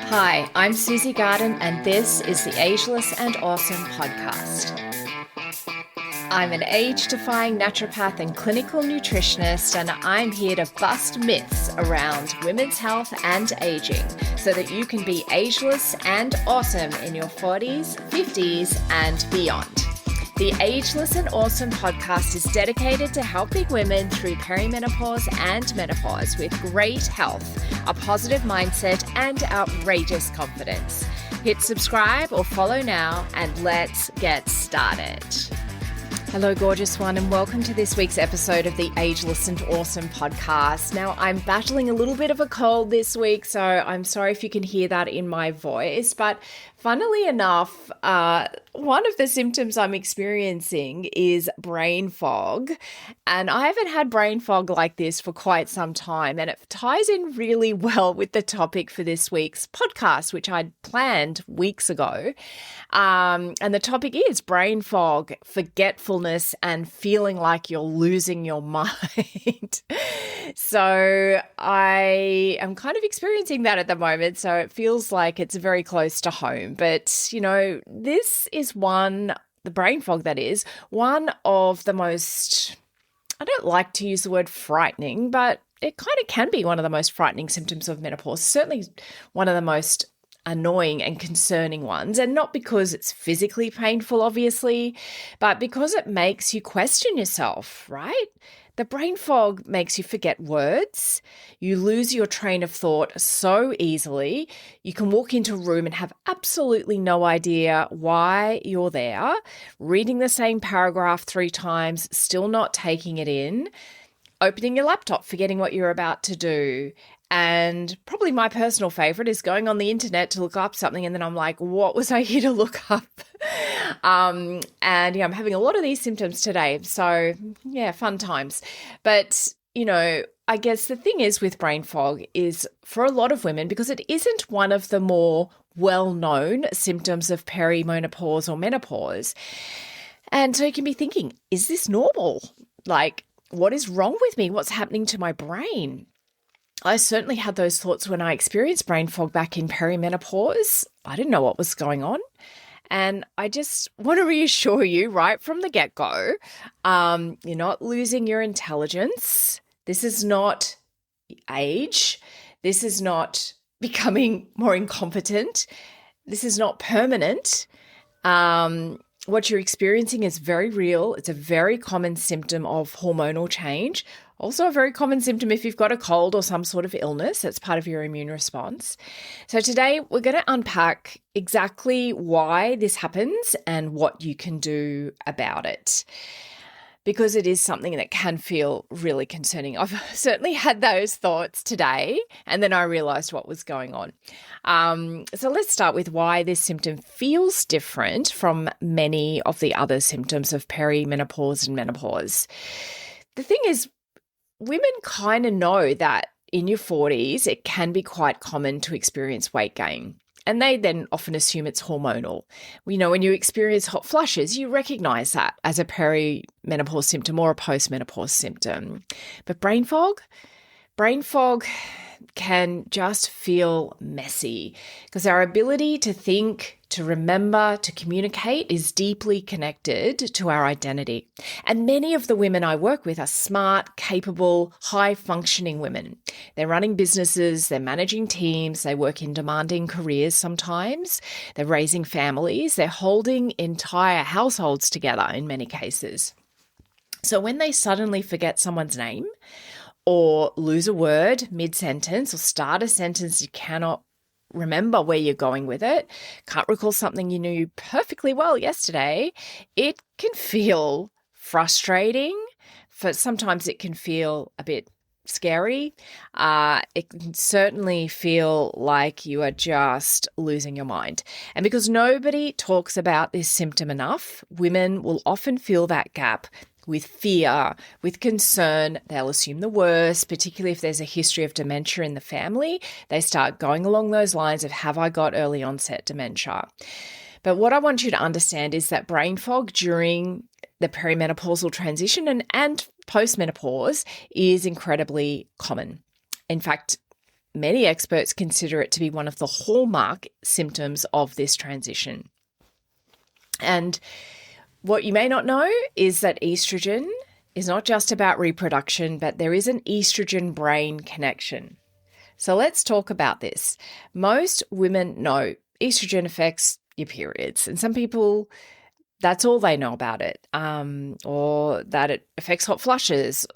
Hi, I'm Susie Garden, and this is the Ageless and Awesome podcast. I'm an age-defying naturopath and clinical nutritionist, and I'm here to bust myths around women's health and aging so that you can be ageless and awesome in your 40s, 50s, and beyond. The Ageless and Awesome podcast is dedicated to helping women through perimenopause and menopause with great health, a positive mindset, and outrageous confidence. Hit subscribe or follow now, and let's get started. Hello, gorgeous one, and welcome to this week's episode of the Ageless and Awesome podcast. Now, I'm battling a little bit of a cold this week, so I'm sorry if you can hear that in my voice, but funnily enough, one of the symptoms I'm experiencing is brain fog, and I haven't had brain fog like this for quite some time, and it ties in really well with the topic for this week's podcast, which I'd planned weeks ago. And the topic is brain fog, forgetfulness, and feeling like you're losing your mind. So I am kind of experiencing that at the moment, so it feels like it's very close to home. But, you know, this is the brain fog that is, one of the most, I don't like to use the word frightening, but it kind of can be one of the most frightening symptoms of menopause, certainly one of the most annoying and concerning ones, and not because it's physically painful, obviously, but because it makes you question yourself, right? The brain fog makes you forget words. You lose your train of thought so easily. You can walk into a room and have absolutely no idea why you're there, reading the same paragraph 3 times, still not taking it in, opening your laptop, forgetting what you're about to do. And probably my personal favorite is going on the internet to look up something, and then I'm like, what was I here to look up? I'm having a lot of these symptoms today. So yeah, fun times. But, you know, I guess the thing is with brain fog is for a lot of women, because it isn't one of the more well-known symptoms of perimenopause or menopause. And so you can be thinking, is this normal? Like, what is wrong with me? What's happening to my brain? I certainly had those thoughts when I experienced brain fog back in perimenopause. I didn't know what was going on. And I just want to reassure you right from the get-go, you're not losing your intelligence. This is not age. This is not becoming more incompetent. This is not permanent. What you're experiencing is very real. It's a very common symptom of hormonal change. Also a very common symptom if you've got a cold or some sort of illness. That's part of your immune response. So today we're going to unpack exactly why this happens and what you can do about it, because it is something that can feel really concerning. I've certainly had those thoughts today, and then I realized what was going on. So let's start with why this symptom feels different from many of the other symptoms of perimenopause and menopause. The thing is, women kind of know that in your 40s, it can be quite common to experience weight gain. And they then often assume it's hormonal. You know, when you experience hot flushes, you recognize that as a perimenopause symptom or a postmenopause symptom. But brain fog can just feel messy because our ability to think, to remember, to communicate is deeply connected to our identity. And many of the women I work with are smart, capable, high-functioning women. They're running businesses, they're managing teams, they work in demanding careers sometimes, they're raising families, they're holding entire households together in many cases. So when they suddenly forget someone's name, or lose a word mid-sentence, or start a sentence you cannot remember where you're going with it, can't recall something you knew perfectly well yesterday, it can feel frustrating. Sometimes it can feel a bit scary. It can certainly feel like you are just losing your mind. And because nobody talks about this symptom enough, women will often fill that gap with fear, with concern. They'll assume the worst, particularly if there's a history of dementia in the family. They start going along those lines of, have I got early onset dementia? But what I want you to understand is that brain fog during the perimenopausal transition and postmenopause is incredibly common. In fact, many experts consider it to be one of the hallmark symptoms of this transition. And what you may not know is that estrogen is not just about reproduction, but there is an estrogen-brain connection. So let's talk about this. Most women know estrogen affects your periods, and some people, that's all they know about it, or that it affects hot flushes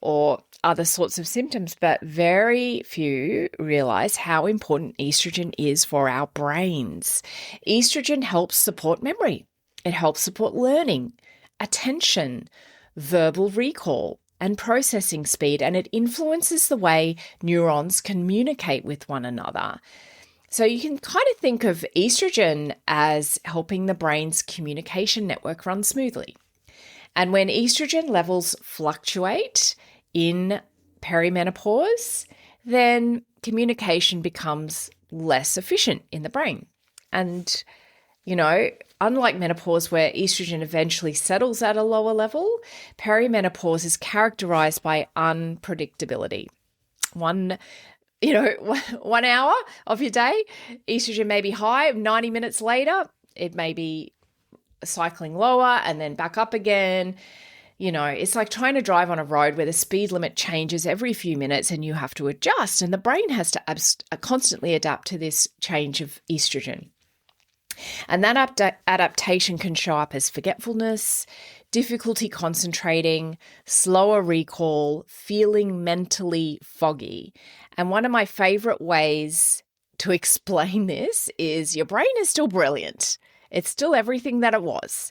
or other sorts of symptoms, but very few realize how important estrogen is for our brains. Estrogen helps support memory. It helps support learning, attention, verbal recall, and processing speed, and it influences the way neurons communicate with one another. So you can kind of think of estrogen as helping the brain's communication network run smoothly. And when estrogen levels fluctuate in perimenopause, then communication becomes less efficient in the brain. And, unlike menopause where estrogen eventually settles at a lower level, perimenopause is characterized by unpredictability. One hour of your day, estrogen may be high. 90 minutes later, it may be cycling lower and then back up again. It's like trying to drive on a road where the speed limit changes every few minutes and you have to adjust, and the brain has to constantly adapt to this change of estrogen. And that adaptation can show up as forgetfulness, difficulty concentrating, slower recall, feeling mentally foggy. And one of my favorite ways to explain this is your brain is still brilliant. It's still everything that it was.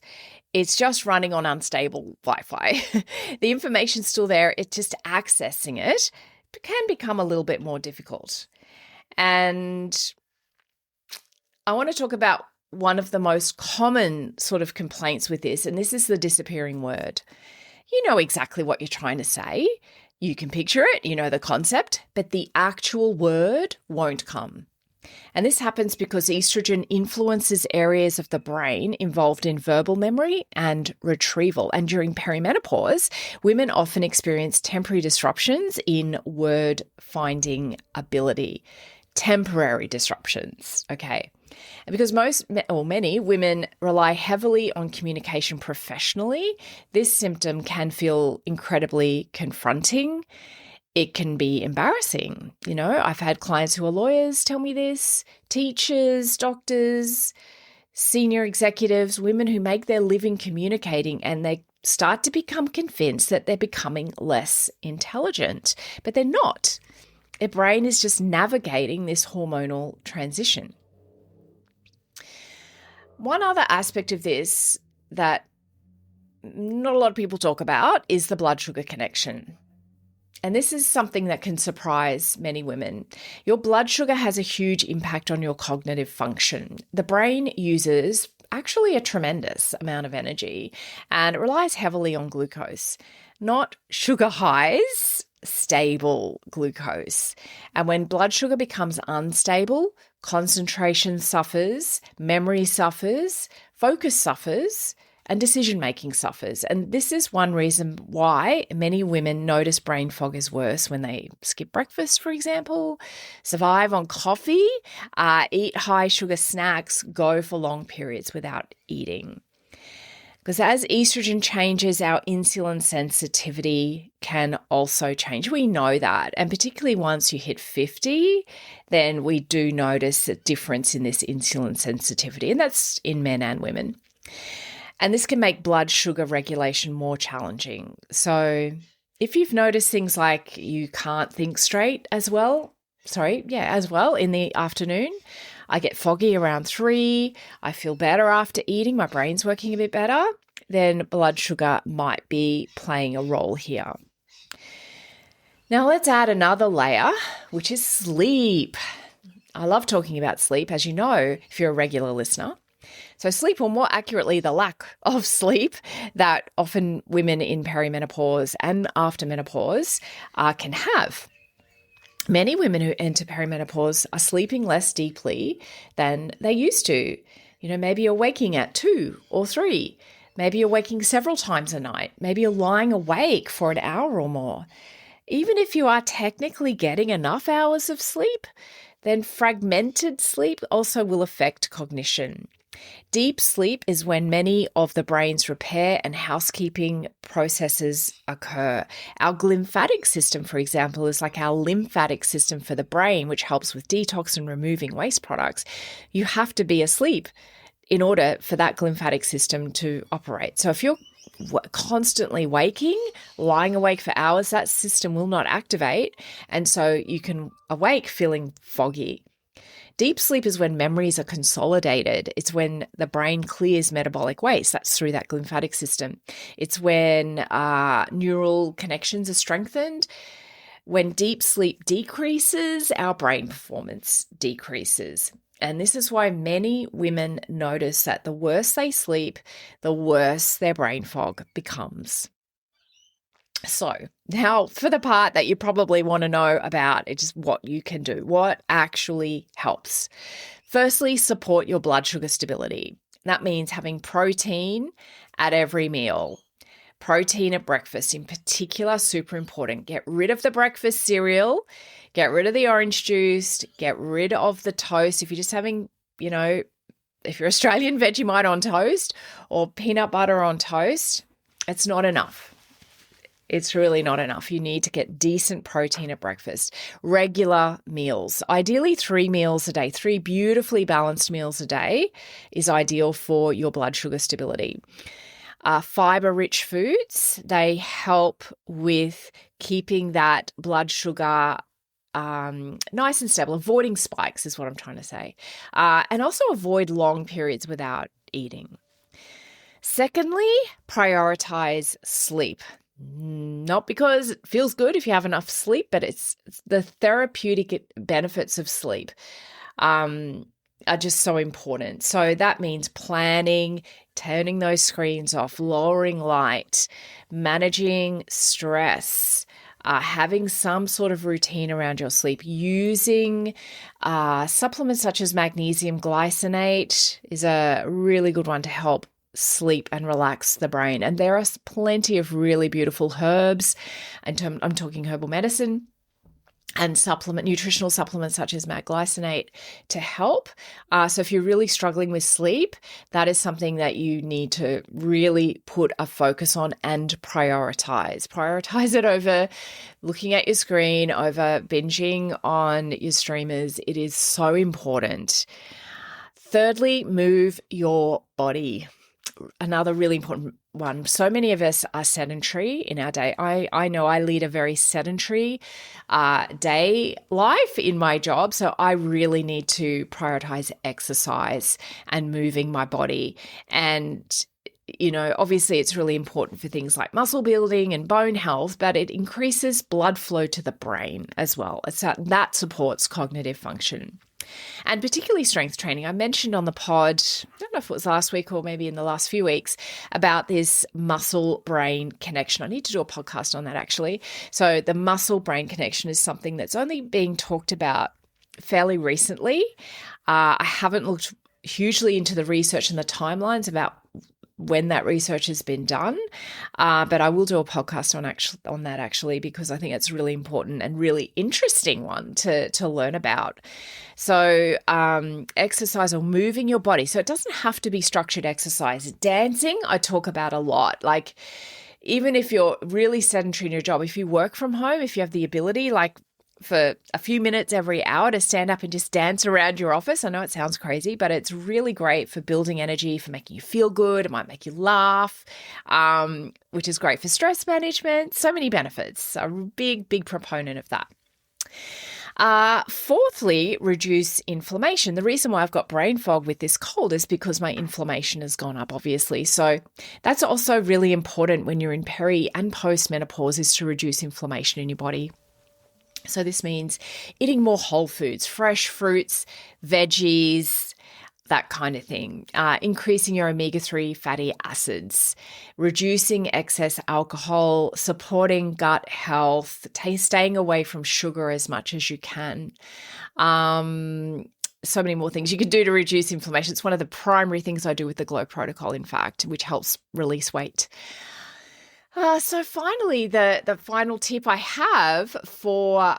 It's just running on unstable Wi-Fi. The information's still there. It's just accessing it can become a little bit more difficult. And I want to talk about one of the most common sort of complaints with this, and this is the disappearing word. You know exactly what you're trying to say. You can picture it, you know the concept, but the actual word won't come. And this happens because estrogen influences areas of the brain involved in verbal memory and retrieval. And during perimenopause, women often experience temporary disruptions in word finding ability. Temporary disruptions, okay? And because many women rely heavily on communication professionally, this symptom can feel incredibly confronting. It can be embarrassing. I've had clients who are lawyers tell me this, teachers, doctors, senior executives, women who make their living communicating, and they start to become convinced that they're becoming less intelligent, but they're not. Their brain is just navigating this hormonal transition. One other aspect of this that not a lot of people talk about is the blood sugar connection. And this is something that can surprise many women. Your blood sugar has a huge impact on your cognitive function. The brain uses actually a tremendous amount of energy, and it relies heavily on glucose, not sugar highs, stable glucose. And when blood sugar becomes unstable, concentration suffers, memory suffers, focus suffers, and decision-making suffers. And this is one reason why many women notice brain fog is worse when they skip breakfast, for example, survive on coffee, eat high-sugar snacks, go for long periods without eating. Because as estrogen changes, our insulin sensitivity can also change. We know that. And particularly once you hit 50, then we do notice a difference in this insulin sensitivity. And that's in men and women. And this can make blood sugar regulation more challenging. So if you've noticed things like you can't think straight as well in the afternoon, I get foggy around 3, I feel better after eating, my brain's working a bit better, then blood sugar might be playing a role here. Now let's add another layer, which is sleep. I love talking about sleep, as you know, if you're a regular listener. So sleep, or more accurately, the lack of sleep that often women in perimenopause and after menopause can have. Many women who enter perimenopause are sleeping less deeply than they used to. Maybe you're waking at 2 or 3. Maybe you're waking several times a night. Maybe you're lying awake for an hour or more. Even if you are technically getting enough hours of sleep, then fragmented sleep also will affect cognition. Deep sleep is when many of the brain's repair and housekeeping processes occur. Our glymphatic system, for example, is like our lymphatic system for the brain, which helps with detox and removing waste products. You have to be asleep in order for that glymphatic system to operate. So if you're constantly waking, lying awake for hours, that system will not activate. And so you can awake feeling foggy. Deep sleep is when memories are consolidated. It's when the brain clears metabolic waste. That's through that glymphatic system. It's when neural connections are strengthened. When deep sleep decreases, our brain performance decreases. And this is why many women notice that the worse they sleep, the worse their brain fog becomes. So now for the part that you probably want to know about, it's just what you can do, what actually helps. Firstly, support your blood sugar stability. That means having protein at every meal. Protein at breakfast in particular, super important. Get rid of the breakfast cereal, get rid of the orange juice, get rid of the toast. If you're just having, if you're Australian, Vegemite on toast or peanut butter on toast, it's not enough. It's really not enough. You need to get decent protein at breakfast. Regular meals, ideally 3 meals a day, 3 beautifully balanced meals a day is ideal for your blood sugar stability. Fiber-rich foods, they help with keeping that blood sugar nice and stable, avoiding spikes is what I'm trying to say, and also avoid long periods without eating. Secondly, prioritize sleep. Not because it feels good if you have enough sleep, but it's the therapeutic benefits of sleep are just so important. So that means planning, turning those screens off, lowering light, managing stress, having some sort of routine around your sleep, using supplements such as magnesium glycinate is a really good one to help sleep and relax the brain. And there are plenty of really beautiful herbs, and I'm talking herbal medicine and nutritional supplements such as mag glycinate to help. So if you're really struggling with sleep, that is something that you need to really put a focus on and prioritize. Prioritize it over looking at your screen, over binging on your streamers. It is so important. Thirdly, move your body. Another really important one. So many of us are sedentary in our day. I know I lead a very sedentary day life in my job, so I really need to prioritize exercise and moving my body. And obviously it's really important for things like muscle building and bone health, but it increases blood flow to the brain as well. That supports cognitive function. And particularly strength training. I mentioned on the pod, I don't know if it was last week or maybe in the last few weeks, about this muscle-brain connection. I need to do a podcast on that actually. So the muscle-brain connection is something that's only being talked about fairly recently. I haven't looked hugely into the research and the timelines about when that research has been done, but I will do a podcast on that actually, because I think it's really important and really interesting one to learn about. So exercise or moving your body. So it doesn't have to be structured exercise. Dancing, I talk about a lot. Like even if you're really sedentary in your job, if you work from home, if you have the ability, like for a few minutes every hour to stand up and just dance around your office. I know it sounds crazy, but it's really great for building energy, for making you feel good. It might make you laugh, which is great for stress management. So many benefits. A big, big proponent of that. Fourthly, reduce inflammation. The reason why I've got brain fog with this cold is because my inflammation has gone up, obviously. So that's also really important when you're in peri and post menopause, is to reduce inflammation in your body. So this means eating more whole foods, fresh fruits, veggies, that kind of thing. Increasing your omega-3 fatty acids, reducing excess alcohol, supporting gut health, staying away from sugar as much as you can. So many more things you can do to reduce inflammation. It's one of the primary things I do with the GLOW protocol, in fact, which helps release weight. So finally, the final tip I have for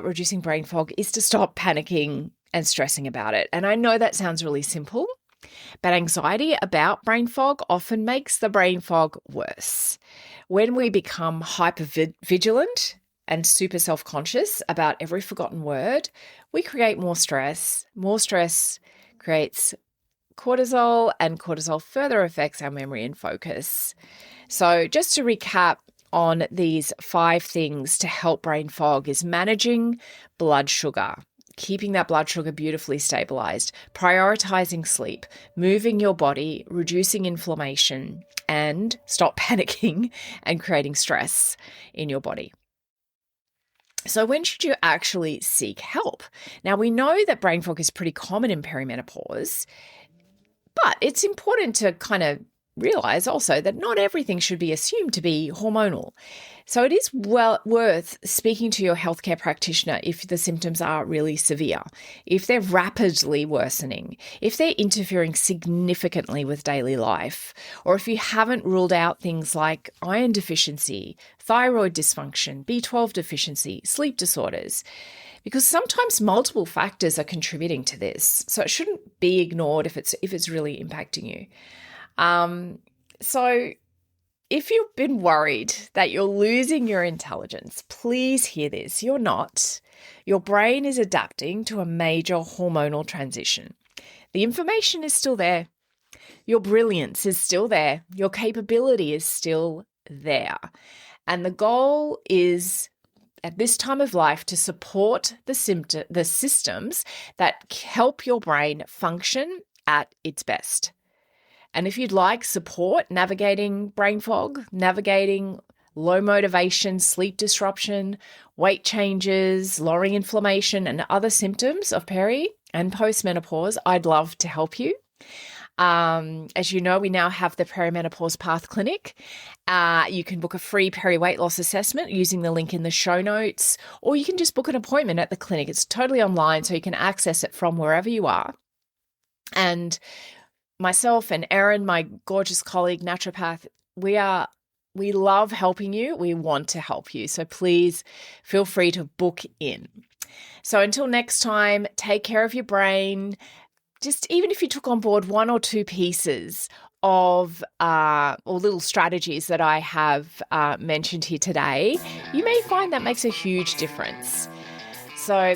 reducing brain fog is to stop panicking and stressing about it. And I know that sounds really simple, but anxiety about brain fog often makes the brain fog worse. When we become hyper-vigilant and super self-conscious about every forgotten word, we create more stress. More stress creates cortisol, and cortisol further affects our memory and focus. So just to recap on these 5 things to help brain fog is managing blood sugar, keeping that blood sugar beautifully stabilized, prioritizing sleep, moving your body, reducing inflammation, and stop panicking and creating stress in your body. So when should you actually seek help? Now, we know that brain fog is pretty common in perimenopause, but it's important to kind of realize also that not everything should be assumed to be hormonal. So it is worth speaking to your healthcare practitioner if the symptoms are really severe, if they're rapidly worsening, if they're interfering significantly with daily life, or if you haven't ruled out things like iron deficiency, thyroid dysfunction, B12 deficiency, sleep disorders, because sometimes multiple factors are contributing to this. So it shouldn't be ignored if it's really impacting you. So if you've been worried that you're losing your intelligence, please hear this. You're not. Your brain is adapting to a major hormonal transition. The information is still there. Your brilliance is still there. Your capability is still there. And the goal is at this time of life to support the systems that help your brain function at its best. And if you'd like support navigating brain fog, navigating low motivation, sleep disruption, weight changes, lowering inflammation, and other symptoms of peri and postmenopause, I'd love to help you. As you know, we now have the Perimenopause Path Clinic. You can book a free peri weight loss assessment using the link in the show notes, or you can just book an appointment at the clinic. It's totally online, so you can access it from wherever you are. And myself and Erin, my gorgeous colleague, Naturopath, we love helping you. We want to help you. So please feel free to book in. So until next time, take care of your brain. Just even if you took on board 1 or 2 pieces of or little strategies that I have mentioned here today, you may find that makes a huge difference. So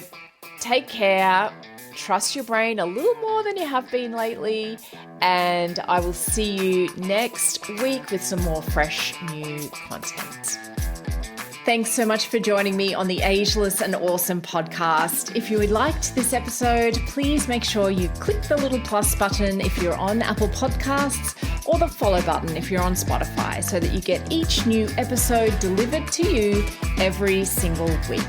take care. Trust your brain a little more than you have been lately, and I will see you next week with some more fresh new content. Thanks so much for joining me on the Ageless and Awesome podcast. If you liked this episode, please make sure you click the little plus button if you're on Apple Podcasts, or the follow button if you're on Spotify, so that you get each new episode delivered to you every single week.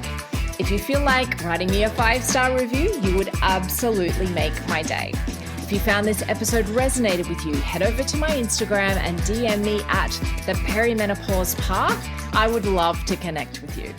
If you feel like writing me a 5-star review, you would absolutely make my day. If you found this episode resonated with you, head over to my Instagram and DM me at the Perimenopause Path. I would love to connect with you.